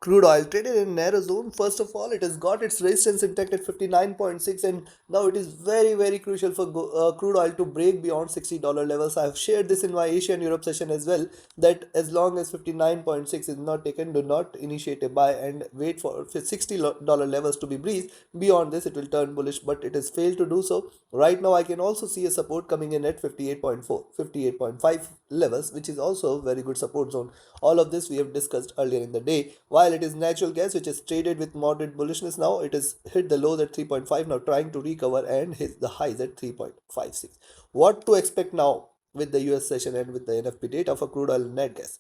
Crude oil traded in narrow zone. First of all, it has got its resistance intact at 59.6, and now it is very crucial for crude oil to break beyond $60 levels. I have shared this in my Asia and Europe session as well, that as long as 59.6 is not taken, do not initiate a buy and wait for $60 levels to be breached. Beyond this, it will turn bullish, but it has failed to do so. Right now, I can also see a support coming in at 58.4, 58.5 levels, which is also a very good support zone. All of this we have discussed earlier in the day. While it is natural gas which is traded with moderate bullishness now, it has hit the lows at 3.5, now trying to recover and hit the highs at 3.56. What to expect now with the US session and with the NFP data for crude oil and net gas?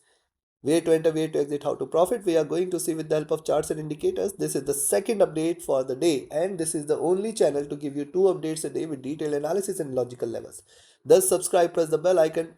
Way to enter, way to exit, how to profit, we are going to see with the help of charts and indicators. This is the second update for the day, and this is the only channel to give you two updates a day with detailed analysis and logical levels. Thus subscribe, press the bell icon,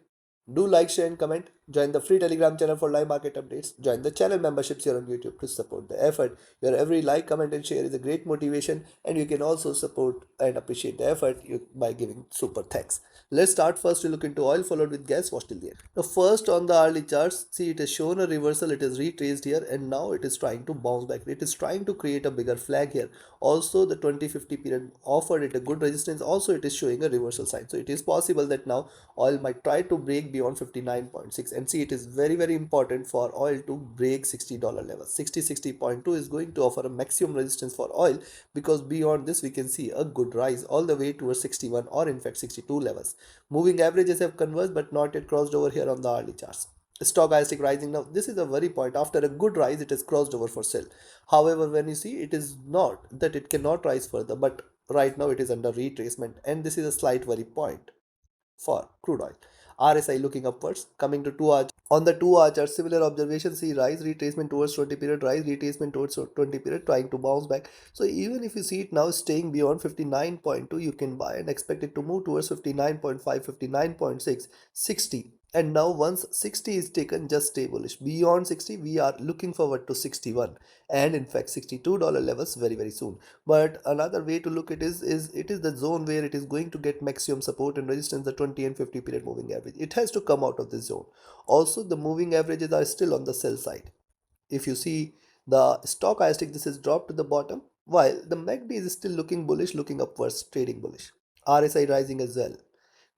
do like, share and comment. Join the free Telegram channel for live market updates. Join the channel memberships here on YouTube to support the effort. Your every like, comment and share is a great motivation, and you can also support and appreciate the effort by giving super thanks. Let's start first to look into oil followed with gas. Watch till the end. Now first on the hourly charts, see it has shown a reversal. It is retraced here and now it is trying to bounce back. It is trying to create a bigger flag here. Also the 2050 period offered it a good resistance. Also it is showing a reversal sign. So it is possible that now oil might try to break beyond 59.6, and see it is very important for oil to break $60 level. 60.2 is going to offer a maximum resistance for oil, because beyond this we can see a good rise all the way towards 61 or in fact 62 levels. Moving averages have converged but not yet crossed over here on the hourly charts. Stochastic rising, now this is a worry point. After a good rise it has crossed over for sell. However, when you see, it is not that it cannot rise further, but right now it is under retracement, and this is a slight worry point for crude oil. RSI looking upwards, coming to 2 hour. On the 2 hour chart, similar observation, see rise, retracement towards 20 period, rise, retracement towards 20 period, trying to bounce back. So even if you see it now staying beyond 59.2, you can buy and expect it to move towards 59.5, 59.6, 60. And now once 60 is taken, just stay bullish. Beyond 60, we are looking forward to 61 and in fact $62 levels very soon. But another way to look at is it is the zone where it is going to get maximum support and resistance, the 20 and 50 period moving average. It has to come out of this zone. Also the moving averages are still on the sell side. If you see the stochastic, this is dropped to the bottom, while the MACD is still looking bullish, looking upwards, trading bullish. RSI rising as well.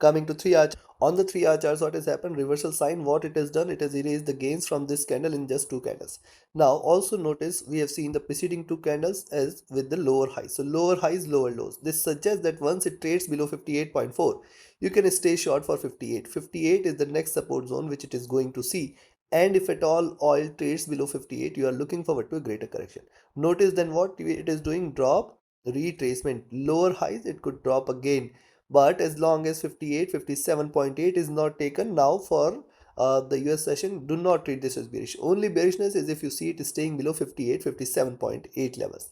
Coming to 3 hour, on the 3 hour charts, what has happened? Reversal sign. What it has done, it has erased the gains from this candle in just two candles. Now also notice we have seen the preceding two candles as with the lower highs. So lower highs, lower lows. This suggests that once it trades below 58.4, you can stay short for 58. 58 is the next support zone which it is going to see. And if at all oil trades below 58, you are looking forward to a greater correction. Notice then what it is doing, drop, retracement, lower highs, it could drop again. But as long as 58, 57.8 is not taken now for the US session, do not treat this as bearish. Only bearishness is if you see it staying below 58, 57.8 levels.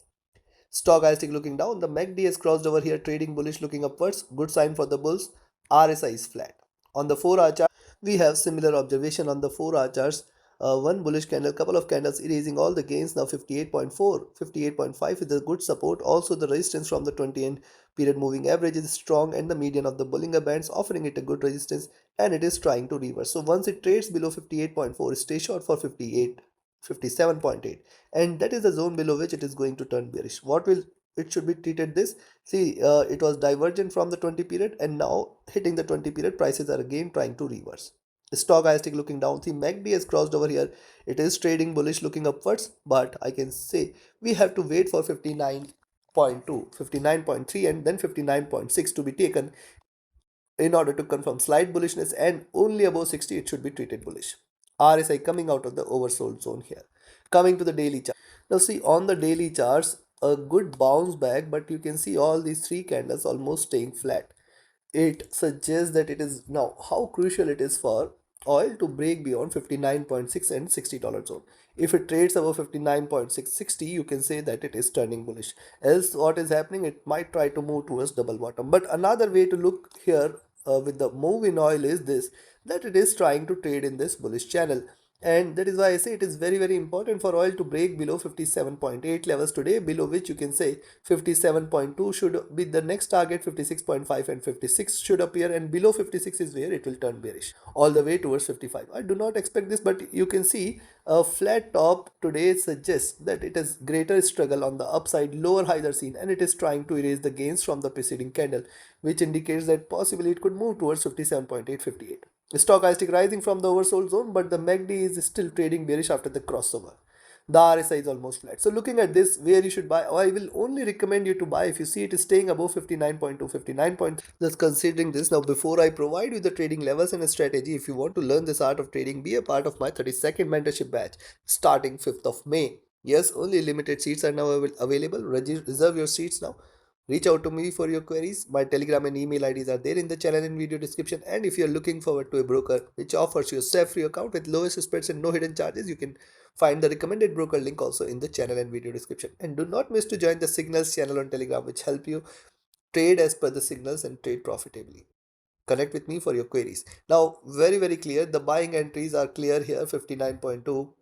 Stochastic looking down, the MACD has crossed over here, trading bullish, looking upwards, good sign for the bulls. RSI is flat. On the 4 hour chart, we have similar observation on the 4 hour charts. One bullish candle, couple of candles erasing all the gains. Now 58.4, 58.5 is a good support. Also the resistance from the 20 and period moving average is strong, and the median of the Bollinger Bands offering it a good resistance, and it is trying to reverse. So once it trades below 58.4, stay short for 58, 57.8, and that is the zone below which it is going to turn bearish. What will it should be treated this? See, it was divergent from the 20 period, and now hitting the 20 period, prices are again trying to reverse. Stochastic looking down, the MACD has crossed over here, it is trading bullish, looking upwards, but I can say we have to wait for 59.2, 59.3 and then 59.6 to be taken in order to confirm slight bullishness, and only above 60 it should be treated bullish. RSI coming out of the oversold zone here. Coming to the daily chart. Now see, on the daily charts, a good bounce back, but you can see all these three candles almost staying flat. It suggests that it is now how crucial it is for oil to break beyond 59.6 and $60 zone. If it trades above 59.660, you can say that it is turning bullish. Else what is happening, it might try to move towards double bottom. But another way to look here with the move in oil is this, that it is trying to trade in this bullish channel. And that is why I say it is very important for oil to break below 57.8 levels today, below which you can say 57.2 should be the next target, 56.5 and 56 should appear, and below 56 is where it will turn bearish all the way towards 55. I do not expect this, but you can see a flat top today suggests that it is greater struggle on the upside, lower highs are seen, and it is trying to erase the gains from the preceding candle, which indicates that possibly it could move towards 57.8, 58. Stochastic rising from the oversold zone, but the MACD is still trading bearish after the crossover. The RSI is almost flat. So looking at this, where you should buy, I will only recommend you to buy if you see it is staying above 59.2, 59.3. Just considering this, now before I provide you the trading levels and a strategy, if you want to learn this art of trading, be a part of my 30-second mentorship batch starting 5th of May. Yes, only limited seats are now available. Reserve your seats now. Reach out to me for your queries. My Telegram and email IDs are there in the channel and video description. And if you're looking forward to a broker which offers you a step-free account with lowest spreads and no hidden charges, you can find the recommended broker link also in the channel and video description. And do not miss to join the Signals channel on Telegram, which help you trade as per the signals and trade profitably. Connect with me for your queries. Now, very clear. The buying entries are clear here, 59.2,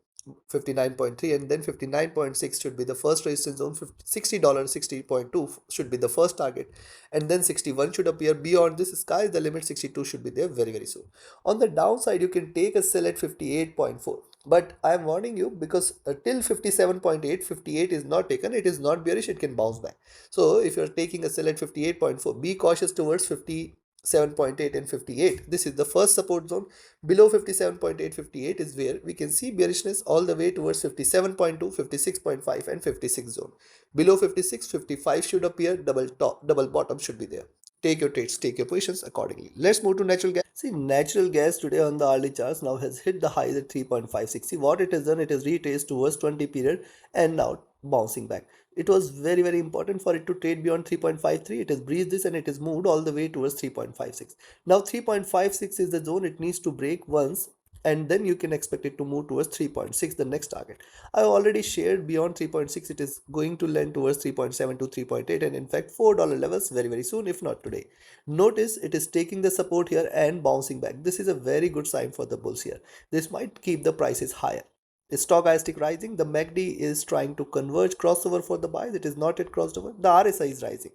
59.3, and then 59.6 should be the first resistance zone. $60, 60.2 should be the first target, and then 61 should appear. Beyond this, sky is the limit. 62 should be there very soon. On the downside, you can take a sell at 58.4, but I am warning you because till 57.8, 58 is not taken, it is not bearish, it can bounce back. So if you are taking a sell at 58.4, be cautious towards 57.8 and 58. This is the first support zone. Below 57.8, 58 is where we can see bearishness all the way towards 57.2, 56.5 and 56 zone. Below 56, 55 should appear, double top, double bottom should be there. Take your trades, take your positions accordingly. Let's move to natural gas. See, natural gas today on the early charts now has hit the highs at 3.56. See what it has done, it has retraced towards 20 period and now bouncing back. It was very important for it to trade beyond 3.53. It has breached this and it has moved all the way towards 3.56. Now 3.56 is the zone it needs to break once, and then you can expect it to move towards 3.6, the next target. I already shared beyond 3.6 it is going to land towards 3.7 to 3.8, and in fact $4 levels very soon, if not today. Notice it is taking the support here and bouncing back. This is a very good sign for the bulls here. This might keep the prices higher. Stochastic rising, the MACD is trying to converge crossover for the buys. It is not yet crossed over. The RSI is rising.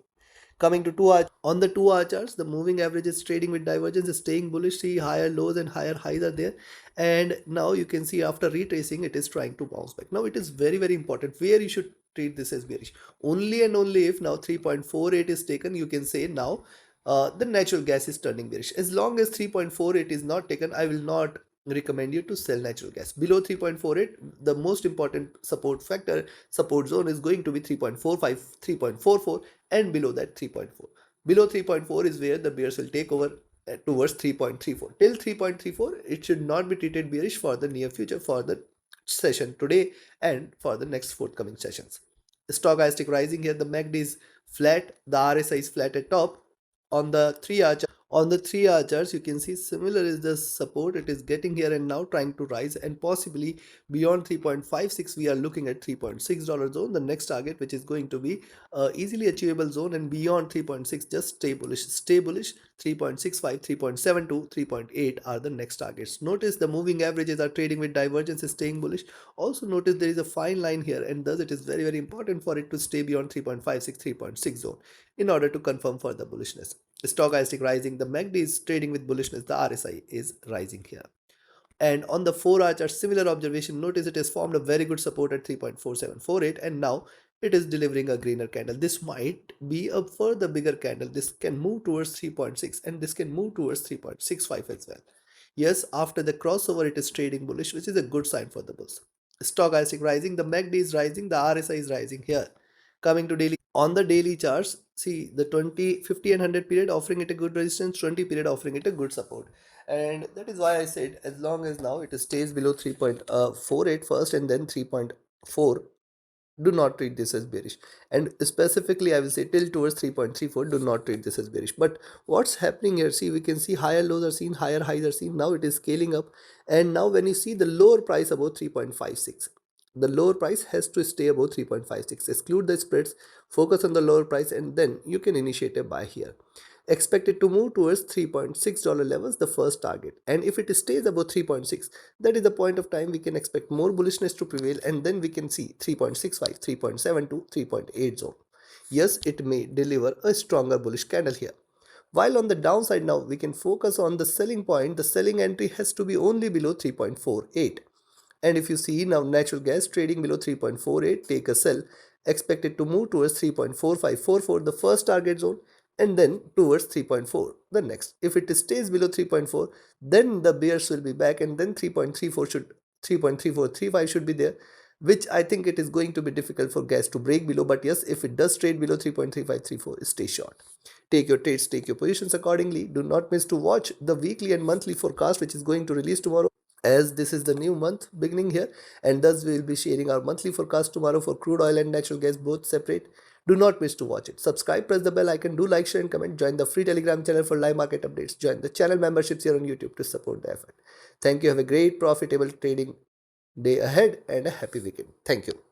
Coming to 2 hour, on the 2 hour charts, the moving average is trading with divergence, is staying bullish. See, higher lows and higher highs are there, and now you can see after retracing it is trying to bounce back. Now it is very important where you should treat this as bearish. Only and only if now 3.48 is taken, you can say now the natural gas is turning bearish. As long as 3.48 is not taken, I will not recommend you to sell natural gas. Below 3.48, the most important support zone is going to be 3.45, 3.44, and below that 3.4. Below 3.4 is where the bears will take over towards 3.34. Till 3.34, it should not be treated bearish for the near future, for the session today and for the next forthcoming sessions. Stochastic rising here, the MACD is flat, the RSI is flat at top. On the 3 hour charts, you can see similar is the support. It is getting here and now trying to rise, and possibly beyond 3.56 we are looking at $3.6 zone, the next target, which is going to be easily achievable zone. And beyond 3.6, just stay bullish. 3.65, 3.72, 3.8 are the next targets. Notice the moving averages are trading with divergence, is staying bullish. Also notice there is a fine line here, and thus it is very important for it to stay beyond 3.56, 3.6 zone in order to confirm further bullishness. Stochastic rising, the MACD is trading with bullishness, the RSI is rising here. And on the 4 hour chart, similar observation. Notice it has formed a very good support at 3.4748, and now it is delivering a greener candle. This might be a further bigger candle. This can move towards 3.6 and this can move towards 3.65 as well. Yes, after the crossover it is trading bullish, which is a good sign for the bulls. Stochastic rising, the MACD is rising, the RSI is rising here. Coming to daily, on the daily charts, see the 20, 50 and 100 period offering it a good resistance, 20 period offering it a good support. And that is why I said as long as now it stays below 3.48 first and then 3.4, do not treat this as bearish. And specifically I will say till towards 3.34, do not treat this as bearish. But what's happening here, see, we can see higher lows are seen, higher highs are seen. Now it is scaling up, and now when you see the lower price about 3.56, the lower price has to stay above 3.56. Exclude the spreads, focus on the lower price, and then you can initiate a buy here. expected to move towards $3.6 levels, the first target. And if it stays above 3.6, that is the point of time we can expect more bullishness to prevail, and then we can see 3.65, 3.7 to 3.8 zone. Yes, it may deliver a stronger bullish candle here. While on the downside now, we can focus on the selling point. The selling entry has to be only below 3.48. And if you see now natural gas trading below 3.48, take a sell, expected to move towards 3.4544, the first target zone, and then towards 3.4, the next. If it stays below 3.4, then the bears will be back, and then 3.3435 should be there, which I think it is going to be difficult for gas to break below. But yes, if it does trade below 3.3534, stay short. Take your trades, take your positions accordingly. Do not miss to watch the weekly and monthly forecast, which is going to release tomorrow, as this is the new month beginning here, and thus we will be sharing our monthly forecast tomorrow for crude oil and natural gas, both separate. Do not miss to watch it. Subscribe, press the bell icon, do like, share and comment. Join the free Telegram channel for live market updates. Join the channel memberships here on YouTube to support the effort. Thank you. Have a great profitable trading day ahead and a happy weekend. Thank you.